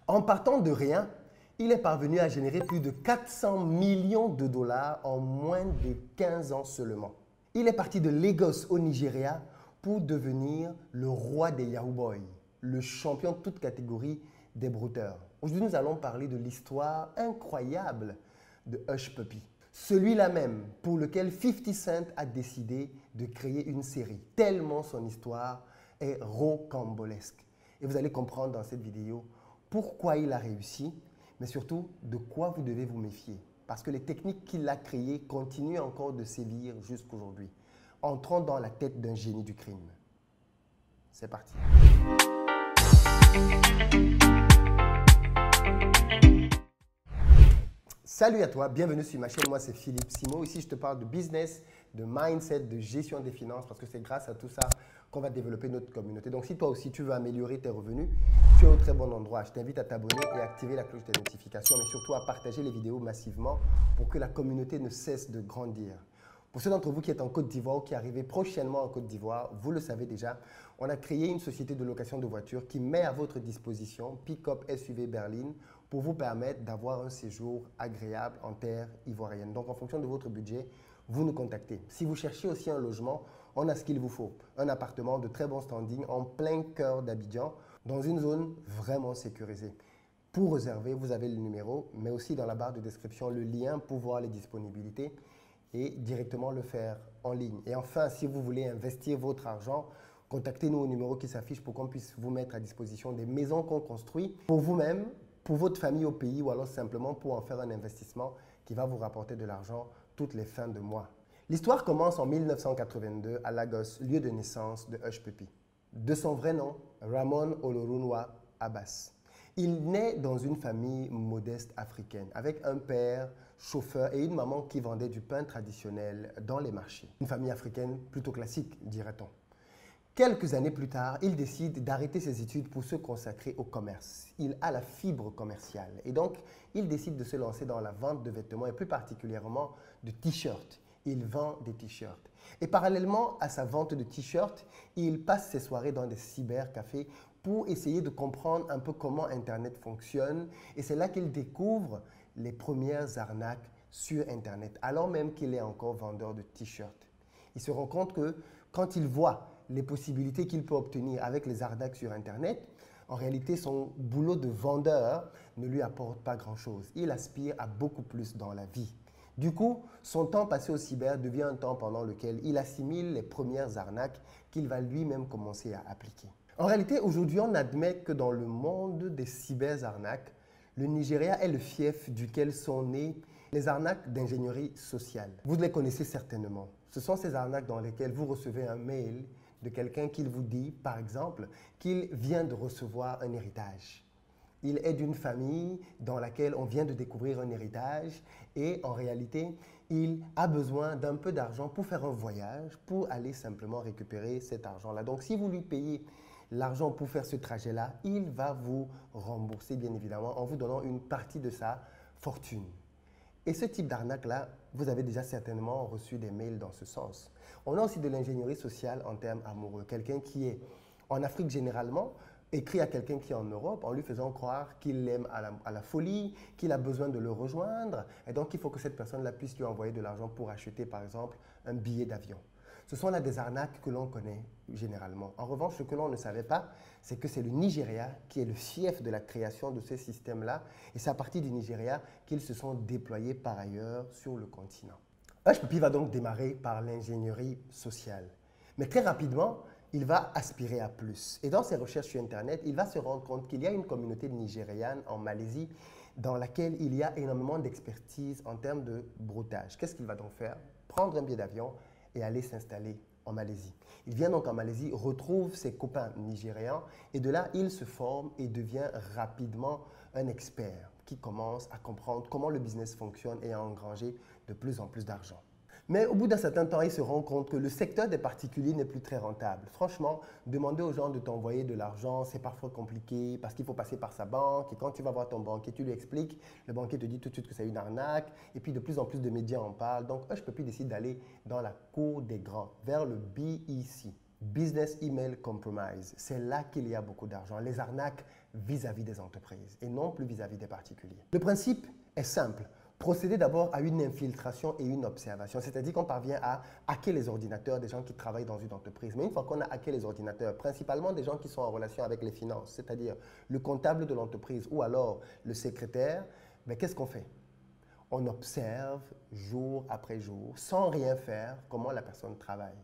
En partant de rien, il est parvenu à générer plus de 400 millions de dollars en moins de 15 ans seulement. Il est parti de Lagos au Nigeria pour devenir le roi des Yahoo Boys, le champion de toute catégorie des brouteurs. Aujourd'hui, nous allons parler de l'histoire incroyable de Hush Puppy. Celui-là même pour lequel 50 Cent a décidé de créer une série, tellement son histoire est rocambolesque. Et vous allez comprendre dans cette vidéo pourquoi il a réussi, mais surtout de quoi vous devez vous méfier. Parce que les techniques qu'il a créées continuent encore de sévir jusqu'aujourd'hui. Entrons dans la tête d'un génie du crime. C'est parti. Salut à toi, bienvenue sur ma chaîne. Moi, c'est Philippe Simo. Ici, je te parle de business, de mindset, de gestion des finances parce que c'est grâce à tout ça qu'on va développer notre communauté. Donc, si toi aussi, tu veux améliorer tes revenus, tu es au très bon endroit. Je t'invite à t'abonner et à activer la cloche des notifications, mais surtout à partager les vidéos massivement pour que la communauté ne cesse de grandir. Pour ceux d'entre vous qui êtes en Côte d'Ivoire ou qui arrivez prochainement en Côte d'Ivoire, vous le savez déjà, on a créé une société de location de voitures qui met à votre disposition Pick-up SUV Berline pour vous permettre d'avoir un séjour agréable en terre ivoirienne. Donc, en fonction de votre budget, vous nous contactez. Si vous cherchez aussi un logement, on a ce qu'il vous faut. Un appartement de très bon standing en plein cœur d'Abidjan, dans une zone vraiment sécurisée. Pour réserver, vous avez le numéro, mais aussi dans la barre de description, le lien pour voir les disponibilités et directement le faire en ligne. Et enfin, si vous voulez investir votre argent, contactez-nous au numéro qui s'affiche pour qu'on puisse vous mettre à disposition des maisons qu'on construit pour vous-même, pour votre famille au pays ou alors simplement pour en faire un investissement qui va vous rapporter de l'argent toutes les fins de mois. L'histoire commence en 1982 à Lagos, lieu de naissance de Hush Puppy. De son vrai nom, Ramon Olorunwa Abbas. Il naît dans une famille modeste africaine avec un père chauffeur et une maman qui vendait du pain traditionnel dans les marchés. Une famille africaine plutôt classique, dirait-on. Quelques années plus tard, il décide d'arrêter ses études pour se consacrer au commerce. Il a la fibre commerciale et donc il décide de se lancer dans la vente de vêtements et plus particulièrement de t-shirts. Il vend des t-shirts. Et parallèlement à sa vente de t-shirts, il passe ses soirées dans des cybercafés pour essayer de comprendre un peu comment Internet fonctionne. Et c'est là qu'il découvre les premières arnaques sur Internet, alors même qu'il est encore vendeur de t-shirts. Il se rend compte que quand il voit les possibilités qu'il peut obtenir avec les arnaques sur Internet, en réalité, son boulot de vendeur ne lui apporte pas grand-chose. Il aspire à beaucoup plus dans la vie. Du coup, son temps passé au cyber devient un temps pendant lequel il assimile les premières arnaques qu'il va lui-même commencer à appliquer. En réalité, aujourd'hui, on admet que dans le monde des cyber-arnaques, le Nigeria est le fief duquel sont nées les arnaques d'ingénierie sociale. Vous les connaissez certainement. Ce sont ces arnaques dans lesquelles vous recevez un mail de quelqu'un qui vous dit, par exemple, qu'il vient de recevoir un héritage. Il est d'une famille dans laquelle on vient de découvrir un héritage et en réalité, il a besoin d'un peu d'argent pour faire un voyage, pour aller simplement récupérer cet argent-là. Donc, si vous lui payez l'argent pour faire ce trajet-là, il va vous rembourser bien évidemment en vous donnant une partie de sa fortune. Et ce type d'arnaque-là, vous avez déjà certainement reçu des mails dans ce sens. On a aussi de l'ingénierie sociale en termes amoureux. Quelqu'un qui est en Afrique généralement écrit à quelqu'un qui est en Europe en lui faisant croire qu'il l'aime à la folie, qu'il a besoin de le rejoindre. Et donc, il faut que cette personne-là puisse lui envoyer de l'argent pour acheter, par exemple, un billet d'avion. Ce sont là des arnaques que l'on connaît généralement. En revanche, ce que l'on ne savait pas, c'est que c'est le Nigeria qui est le fief de la création de ces systèmes-là. Et c'est à partir du Nigeria qu'ils se sont déployés par ailleurs sur le continent. Hush Puppy va donc démarrer par l'ingénierie sociale. Mais très rapidement, il va aspirer à plus. Et dans ses recherches sur Internet, il va se rendre compte qu'il y a une communauté nigériane en Malaisie dans laquelle il y a énormément d'expertise en termes de broutage. Qu'est-ce qu'il va donc faire? Prendre un billet d'avion et aller s'installer en Malaisie. Il vient donc en Malaisie, retrouve ses copains nigérians et de là, il se forme et devient rapidement un expert qui commence à comprendre comment le business fonctionne et à engranger de plus en plus d'argent. Mais au bout d'un certain temps, il se rend compte que le secteur des particuliers n'est plus très rentable. Franchement, demander aux gens de t'envoyer de l'argent, c'est parfois compliqué parce qu'il faut passer par sa banque. Et quand tu vas voir ton banquier, tu lui expliques, le banquier te dit tout de suite que c'est une arnaque. Et puis de plus en plus de médias en parlent. Donc, Hush Puppy décide d'aller dans la cour des grands, vers le BEC. Business Email Compromise. C'est là qu'il y a beaucoup d'argent. Les arnaques vis-à-vis des entreprises et non plus vis-à-vis des particuliers. Le principe est simple. Procéder d'abord à une infiltration et une observation, c'est-à-dire qu'on parvient à hacker les ordinateurs des gens qui travaillent dans une entreprise. Mais une fois qu'on a hacké les ordinateurs, principalement des gens qui sont en relation avec les finances, c'est-à-dire le comptable de l'entreprise ou alors le secrétaire, mais qu'est-ce qu'on fait? On observe jour après jour, sans rien faire, comment la personne travaille.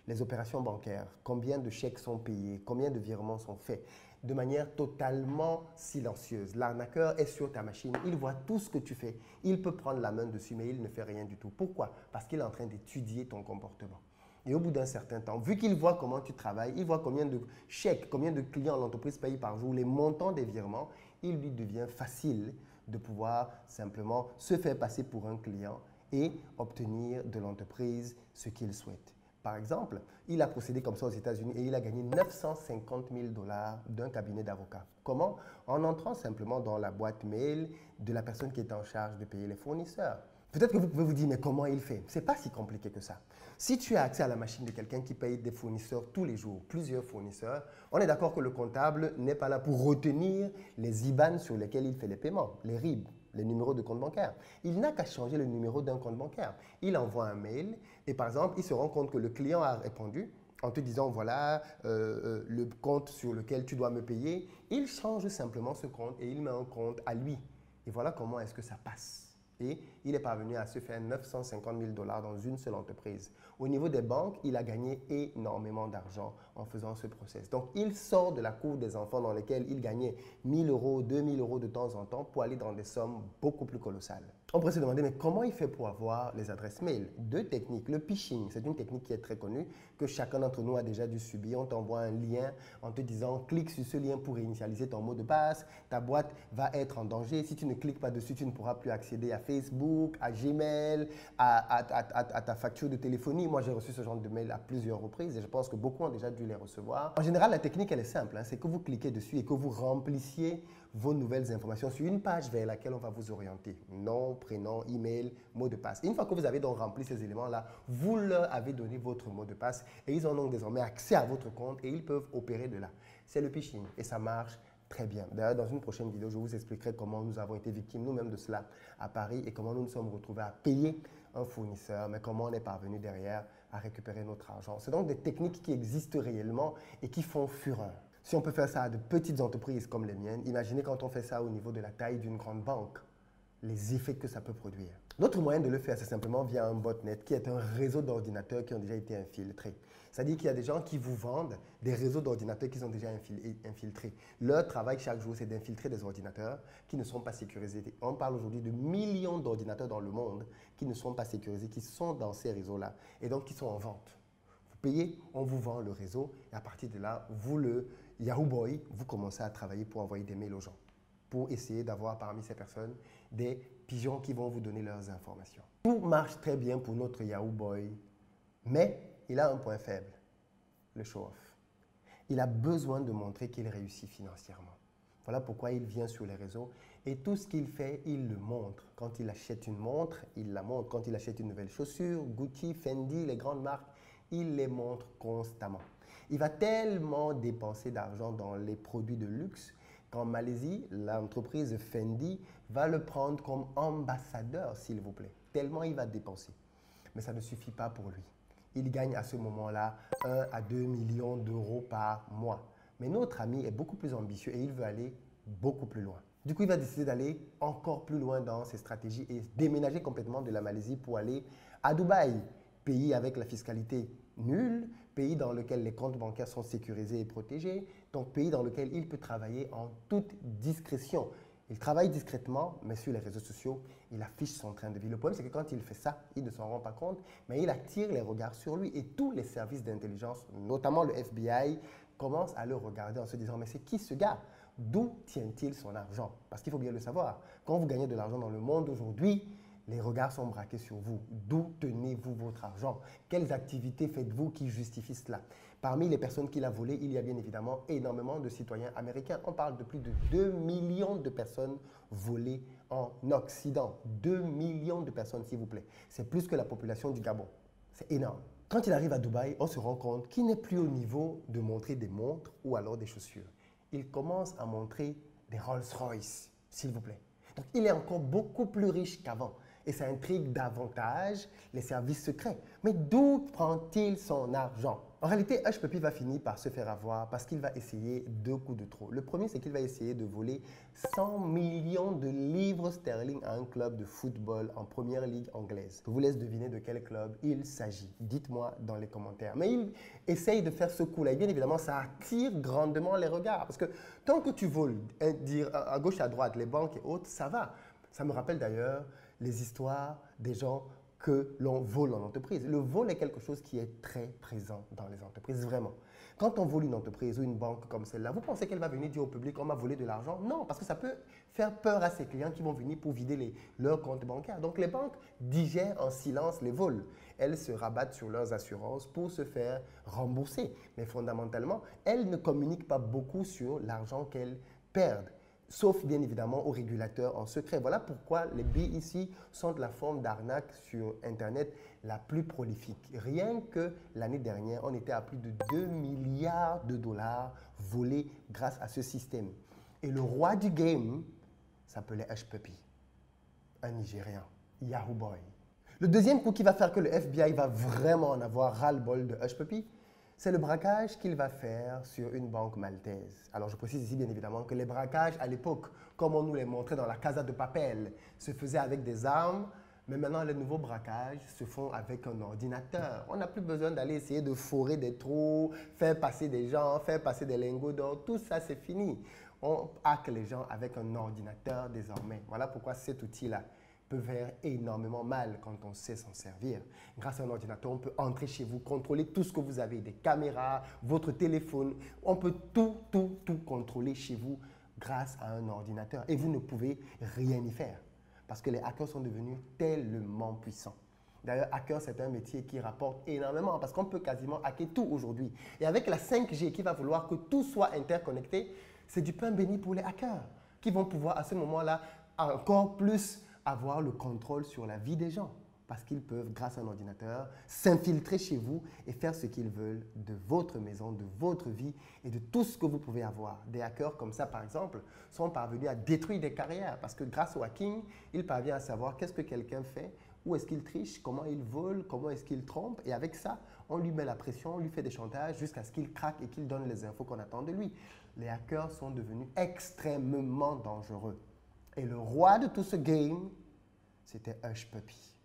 Les opérations bancaires, combien de chèques sont payés, combien de virements sont faits, de manière totalement silencieuse. L'arnaqueur est sur ta machine, il voit tout ce que tu fais. Il peut prendre la main dessus, mais il ne fait rien du tout. Pourquoi? Parce qu'il est en train d'étudier ton comportement. Et au bout d'un certain temps, vu qu'il voit comment tu travailles, il voit combien de chèques, combien de clients l'entreprise paye par jour, les montants des virements, il lui devient facile de pouvoir simplement se faire passer pour un client et obtenir de l'entreprise ce qu'il souhaite. Par exemple, il a procédé comme ça aux États-Unis et il a gagné 950 000 $ d'un cabinet d'avocats. Comment? En entrant simplement dans la boîte mail de la personne qui est en charge de payer les fournisseurs. Peut-être que vous pouvez vous dire, mais comment il fait? Ce n'est pas si compliqué que ça. Si tu as accès à la machine de quelqu'un qui paye des fournisseurs tous les jours, plusieurs fournisseurs, on est d'accord que le comptable n'est pas là pour retenir les IBAN sur lesquels il fait les paiements, les RIB, les numéros de compte bancaire. Il n'a qu'à changer le numéro d'un compte bancaire. Il envoie un mail et par exemple, il se rend compte que le client a répondu en te disant, voilà le compte sur lequel tu dois me payer. Il change simplement ce compte et il met un compte à lui. Et voilà comment est-ce que ça passe. Et il est parvenu à se faire 950 000 $ dans une seule entreprise. Au niveau des banques, il a gagné énormément d'argent en faisant ce process. Donc, il sort de la cour des enfants dans lesquels il gagnait 1 000 €, 2 000 € de temps en temps pour aller dans des sommes beaucoup plus colossales. On pourrait se demander, mais comment il fait pour avoir les adresses mail? Deux techniques. Le phishing, c'est une technique qui est très connue, que chacun d'entre nous a déjà dû subir. On t'envoie un lien en te disant, clique sur ce lien pour initialiser ton mot de passe. Ta boîte va être en danger. Si tu ne cliques pas dessus, tu ne pourras plus accéder à Facebook, à Gmail, à ta facture de téléphonie. Moi, j'ai reçu ce genre de mail à plusieurs reprises et je pense que beaucoup ont déjà dû les recevoir. En général, la technique, elle est simple. C'est que vous cliquez dessus et que vous remplissiez vos nouvelles informations sur une page vers laquelle on va vous orienter. Nom, prénom, email, mot de passe. Une fois que vous avez donc rempli ces éléments-là, vous leur avez donné votre mot de passe et ils ont donc désormais accès à votre compte et ils peuvent opérer de là. C'est le phishing et ça marche très bien. D'ailleurs, dans une prochaine vidéo, je vous expliquerai comment nous avons été victimes nous-mêmes de cela à Paris et comment nous nous sommes retrouvés à payer un fournisseur, mais comment on est parvenu derrière à récupérer notre argent. C'est donc des techniques qui existent réellement et qui font fureur. Si on peut faire ça à de petites entreprises comme les miennes, imaginez quand on fait ça au niveau de la taille d'une grande banque, les effets que ça peut produire. L'autre moyen de le faire, c'est simplement via un botnet qui est un réseau d'ordinateurs qui ont déjà été infiltrés. C'est-à-dire qu'il y a des gens qui vous vendent des réseaux d'ordinateurs qui sont déjà infiltrés. Leur travail chaque jour, c'est d'infiltrer des ordinateurs qui ne sont pas sécurisés. On parle aujourd'hui de millions d'ordinateurs dans le monde qui ne sont pas sécurisés, qui sont dans ces réseaux-là et donc qui sont en vente. Vous payez, on vous vend le réseau et à partir de là, vous, le Yahoo Boy, vous commencez à travailler pour envoyer des mails aux gens, pour essayer d'avoir parmi ces personnes des pigeons qui vont vous donner leurs informations. Tout marche très bien pour notre Yahoo Boy, mais il a un point faible, le show-off. Il a besoin de montrer qu'il réussit financièrement. Voilà pourquoi il vient sur les réseaux et tout ce qu'il fait, il le montre. Quand il achète une montre, il la montre. Quand il achète une nouvelle chaussure, Gucci, Fendi, les grandes marques, il les montre constamment. Il va tellement dépenser d'argent dans les produits de luxe qu'en Malaisie, l'entreprise Fendi va le prendre comme ambassadeur, s'il vous plaît. Tellement il va dépenser. Mais ça ne suffit pas pour lui. Il gagne à ce moment-là 1 à 2 millions d'euros par mois. Mais notre ami est beaucoup plus ambitieux et il veut aller beaucoup plus loin. Du coup, il va décider d'aller encore plus loin dans ses stratégies et déménager complètement de la Malaisie pour aller à Dubaï, pays avec la fiscalité nulle, pays dans lequel les comptes bancaires sont sécurisés et protégés, donc pays dans lequel il peut travailler en toute discrétion. Il travaille discrètement, mais sur les réseaux sociaux, il affiche son train de vie. Le problème, c'est que quand il fait ça, il ne s'en rend pas compte, mais il attire les regards sur lui et tous les services d'intelligence, notamment le FBI, commencent à le regarder en se disant « mais c'est qui ce gars? D'où tient-il son argent ?» Parce qu'il faut bien le savoir, quand vous gagnez de l'argent dans le monde aujourd'hui, les regards sont braqués sur vous. D'où tenez-vous votre argent? Quelles activités faites-vous qui justifient cela? Parmi les personnes qu'il a volées, il y a bien évidemment énormément de citoyens américains. On parle de plus de 2 millions de personnes volées en Occident. 2 millions de personnes, s'il vous plaît. C'est plus que la population du Gabon. C'est énorme. Quand il arrive à Dubaï, on se rend compte qu'il n'est plus au niveau de montrer des montres ou alors des chaussures. il commence à montrer des Rolls-Royce, s'il vous plaît. Donc, il est encore beaucoup plus riche qu'avant. Et ça intrigue davantage les services secrets. Mais d'où prend-il son argent? En réalité, Hush Puppy va finir par se faire avoir parce qu'il va essayer deux coups de trop. Le premier, c'est qu'il va essayer de voler 100 millions de livres sterling à un club de football en première ligue anglaise. Je vous laisse deviner de quel club il s'agit. Dites-moi dans les commentaires. Mais il essaye de faire ce coup-là. Et bien évidemment, ça attire grandement les regards. Parce que tant que tu voles, dire à gauche, à droite, les banques et autres, ça va. Ça me rappelle d'ailleurs les histoires des gens que l'on vole en entreprise. Le vol est quelque chose qui est très présent dans les entreprises, vraiment. Quand on vole une entreprise ou une banque comme celle-là, vous pensez qu'elle va venir dire au public « on m'a volé de l'argent » Non, parce que ça peut faire peur à ses clients qui vont venir pour vider leurs comptes bancaires. Donc les banques digèrent en silence les vols. Elles se rabattent sur leurs assurances pour se faire rembourser. Mais fondamentalement, elles ne communiquent pas beaucoup sur l'argent qu'elles perdent. Sauf bien évidemment aux régulateurs en secret. Voilà pourquoi les BEC sont de la forme d'arnaque sur Internet la plus prolifique. Rien que l'année dernière, on était à plus de 2 milliards de dollars volés grâce à ce système. Et le roi du game s'appelait Hush Puppy, un Nigérian, Yahoo Boy. Le deuxième coup qui va faire que le FBI va vraiment en avoir ras-le-bol de Hush Puppy, c'est le braquage qu'il va faire sur une banque maltaise. Alors, je précise ici bien évidemment que les braquages à l'époque, comme on nous les montrait dans la Casa de Papel, se faisaient avec des armes, mais maintenant les nouveaux braquages se font avec un ordinateur. On n'a plus besoin d'aller essayer de forer des trous, faire passer des gens, faire passer des lingots d'or, tout ça c'est fini. On hack les gens avec un ordinateur désormais. Voilà pourquoi cet outil-là peut faire énormément mal quand on sait s'en servir. Grâce à un ordinateur, on peut entrer chez vous, contrôler tout ce que vous avez, des caméras, votre téléphone. On peut tout contrôler chez vous grâce à un ordinateur. Et vous ne pouvez rien y faire parce que les hackers sont devenus tellement puissants. D'ailleurs, hacker, c'est un métier qui rapporte énormément parce qu'on peut quasiment hacker tout aujourd'hui. Et avec la 5G qui va vouloir que tout soit interconnecté, c'est du pain béni pour les hackers qui vont pouvoir à ce moment-là encore plus avoir le contrôle sur la vie des gens parce qu'ils peuvent, grâce à un ordinateur, s'infiltrer chez vous et faire ce qu'ils veulent de votre maison, de votre vie et de tout ce que vous pouvez avoir. Des hackers comme ça, par exemple, sont parvenus à détruire des carrières parce que grâce au hacking, ils parviennent à savoir qu'est-ce que quelqu'un fait, où est-ce qu'il triche, comment il vole, comment est-ce qu'il trompe. Et avec ça, on lui met la pression, on lui fait des chantages jusqu'à ce qu'il craque et qu'il donne les infos qu'on attend de lui. Les hackers sont devenus extrêmement dangereux. Et le roi de tout ce game, c'était Hush Puppy,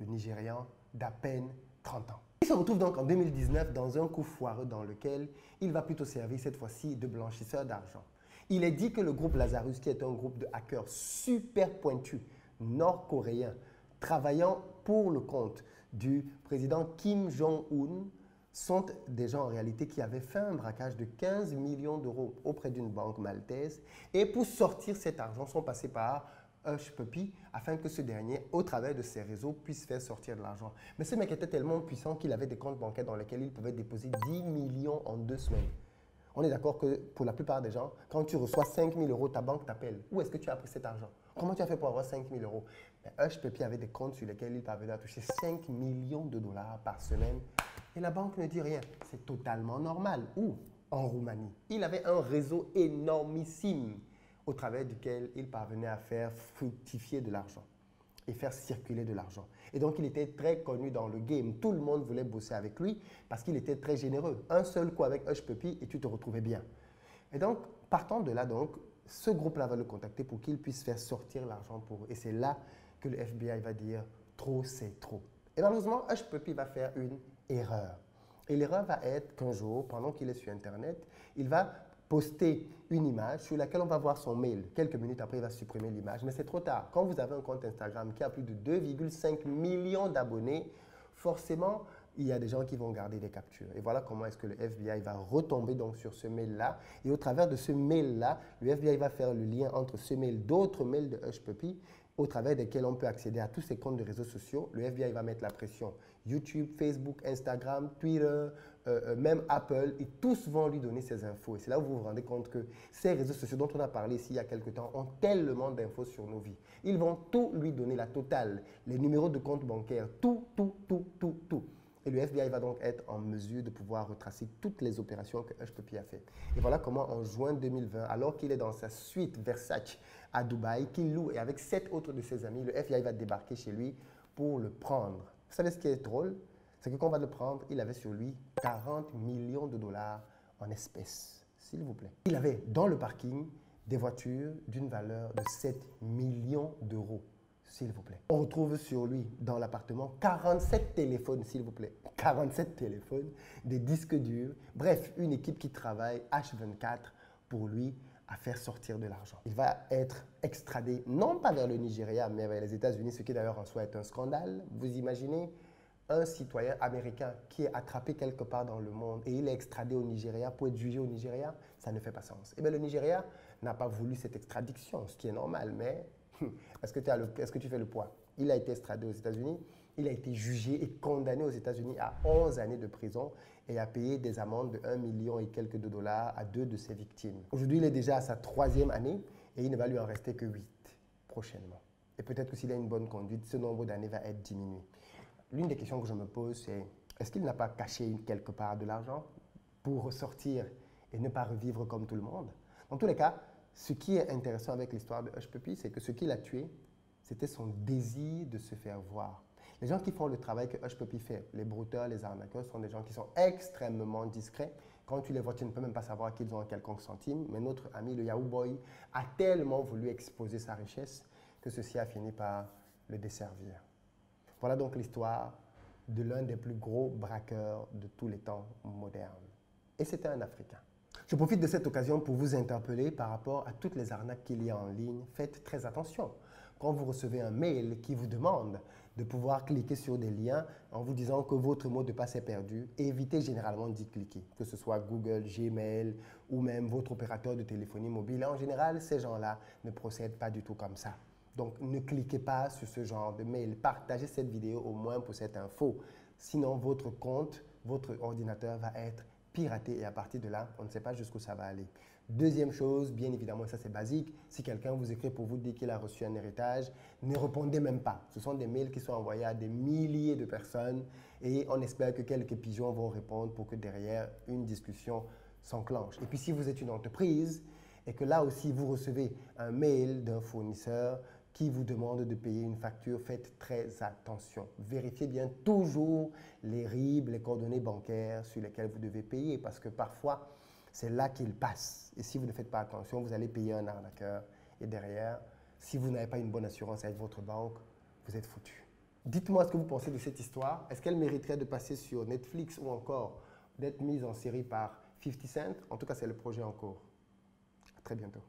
le Nigérian d'à peine 30 ans. Il se retrouve donc en 2019 dans un coup foireux dans lequel il va plutôt servir cette fois-ci de blanchisseur d'argent. Il est dit que le groupe Lazarus, qui est un groupe de hackers super pointus, nord-coréens, travaillant pour le compte du président Kim Jong-un, sont des gens en réalité qui avaient fait un braquage de 15 millions d'euros auprès d'une banque maltaise et pour sortir cet argent sont passés par Hush Puppy afin que ce dernier, au travers de ses réseaux, puisse faire sortir de l'argent. Mais ce mec était tellement puissant qu'il avait des comptes bancaires dans lesquels il pouvait déposer 10 millions en 2 semaines. On est d'accord que pour la plupart des gens, quand tu reçois 5 000 euros, ta banque t'appelle. Où est-ce que tu as pris cet argent? Comment tu as fait pour avoir 5 000 euros? Hush Puppy avait des comptes sur lesquels il parvenait à toucher 5 millions de dollars par semaine. Et la banque ne dit rien. C'est totalement normal. Où? En Roumanie. Il avait un réseau énormissime au travers duquel il parvenait à faire fructifier de l'argent et faire circuler de l'argent. Et donc, il était très connu dans le game. Tout le monde voulait bosser avec lui parce qu'il était très généreux. Un seul coup avec Hush Puppy et tu te retrouvais bien. Et donc, partant de là, donc, ce groupe-là va le contacter pour qu'il puisse faire sortir l'argent pour eux. Et c'est là que le FBI va dire « trop, c'est trop ». Et malheureusement, Hush Puppy va faire une erreur. Et l'erreur va être qu'un jour, pendant qu'il est sur Internet, il va poster une image sur laquelle on va voir son mail. Quelques minutes après, il va supprimer l'image. Mais c'est trop tard. Quand vous avez un compte Instagram qui a plus de 2,5 millions d'abonnés, forcément, il y a des gens qui vont garder des captures. Et voilà comment est-ce que le FBI va retomber donc sur ce mail-là. Et au travers de ce mail-là, le FBI va faire le lien entre ce mail, d'autres mails de Hush Puppy, au travers desquels on peut accéder à tous ces comptes de réseaux sociaux. Le FBI va mettre la pression. YouTube, Facebook, Instagram, Twitter, même Apple, et tous vont lui donner ces infos. Et c'est là où vous vous rendez compte que ces réseaux sociaux dont on a parlé ici il y a quelque temps ont tellement d'infos sur nos vies. Ils vont tout lui donner, la totale, les numéros de compte bancaire, tout. Et le FBI va donc être en mesure de pouvoir retracer toutes les opérations que Hushpuppi a fait. Et voilà comment en juin 2020, alors qu'il est dans sa suite Versace à Dubaï, qu'il loue et avec 7 autres de ses amis, le FBI va débarquer chez lui pour le prendre. Vous savez ce qui est drôle? C'est que quand on va le prendre, il avait sur lui 40 millions de dollars en espèces, s'il vous plaît. Il avait dans le parking des voitures d'une valeur de 7 millions d'euros. S'il vous plaît. On retrouve sur lui, dans l'appartement, 47 téléphones, s'il vous plaît. 47 téléphones, des disques durs. Bref, une équipe qui travaille H24 pour lui à faire sortir de l'argent. Il va être extradé, non pas vers le Nigeria, mais vers les États-Unis, ce qui d'ailleurs en soi est un scandale. Vous imaginez un citoyen américain qui est attrapé quelque part dans le monde et il est extradé au Nigeria pour être jugé au Nigeria? Ça ne fait pas sens. Eh bien, le Nigeria n'a pas voulu cette extradition, ce qui est normal, mais est-ce que tu fais le poids? Il a été extradé aux États-Unis, il a été jugé et condamné aux États-Unis à 11 années de prison et a payé des amendes de 1 million et quelques de dollars à 2 de ses victimes. Aujourd'hui, il est déjà à sa 3e année et il ne va lui en rester que 8 prochainement. Et peut-être que s'il a une bonne conduite, ce nombre d'années va être diminué. L'une des questions que je me pose, c'est est-ce qu'il n'a pas caché quelque part de l'argent pour ressortir et ne pas revivre comme tout le monde? Dans tous les cas, ce qui est intéressant avec l'histoire de Hushpuppi, c'est que ce qui l'a tué, c'était son désir de se faire voir. Les gens qui font le travail que Hushpuppi fait, les brouteurs, les arnaqueurs, sont des gens qui sont extrêmement discrets. Quand tu les vois, tu ne peux même pas savoir qu'ils ont un quelconque centime. Mais notre ami, le Yahoo Boy, a tellement voulu exposer sa richesse que ceci a fini par le desservir. Voilà donc l'histoire de l'un des plus gros braqueurs de tous les temps modernes. Et c'était un Africain. Je profite de cette occasion pour vous interpeller par rapport à toutes les arnaques qu'il y a en ligne. Faites très attention. Quand vous recevez un mail qui vous demande de pouvoir cliquer sur des liens en vous disant que votre mot de passe est perdu, évitez généralement d'y cliquer, que ce soit Google, Gmail ou même votre opérateur de téléphonie mobile. En général, ces gens-là ne procèdent pas du tout comme ça. Donc, ne cliquez pas sur ce genre de mail. Partagez cette vidéo au moins pour cette info. Sinon, votre compte, votre ordinateur va être piraté et à partir de là, on ne sait pas jusqu'où ça va aller. Deuxième chose, bien évidemment, ça c'est basique, si quelqu'un vous écrit pour vous dire qu'il a reçu un héritage, ne répondez même pas. Ce sont des mails qui sont envoyés à des milliers de personnes et on espère que quelques pigeons vont répondre pour que derrière, une discussion s'enclenche. Et puis si vous êtes une entreprise et que là aussi vous recevez un mail d'un fournisseur qui vous demande de payer une facture, faites très attention. Vérifiez bien toujours les RIB, les coordonnées bancaires sur lesquelles vous devez payer parce que parfois, c'est là qu'il passe. Et si vous ne faites pas attention, vous allez payer un arnaqueur. Et derrière, si vous n'avez pas une bonne assurance avec votre banque, vous êtes foutu. Dites-moi ce que vous pensez de cette histoire. Est-ce qu'elle mériterait de passer sur Netflix ou encore d'être mise en série par 50 Cent? En tout cas, c'est le projet en cours. À très bientôt.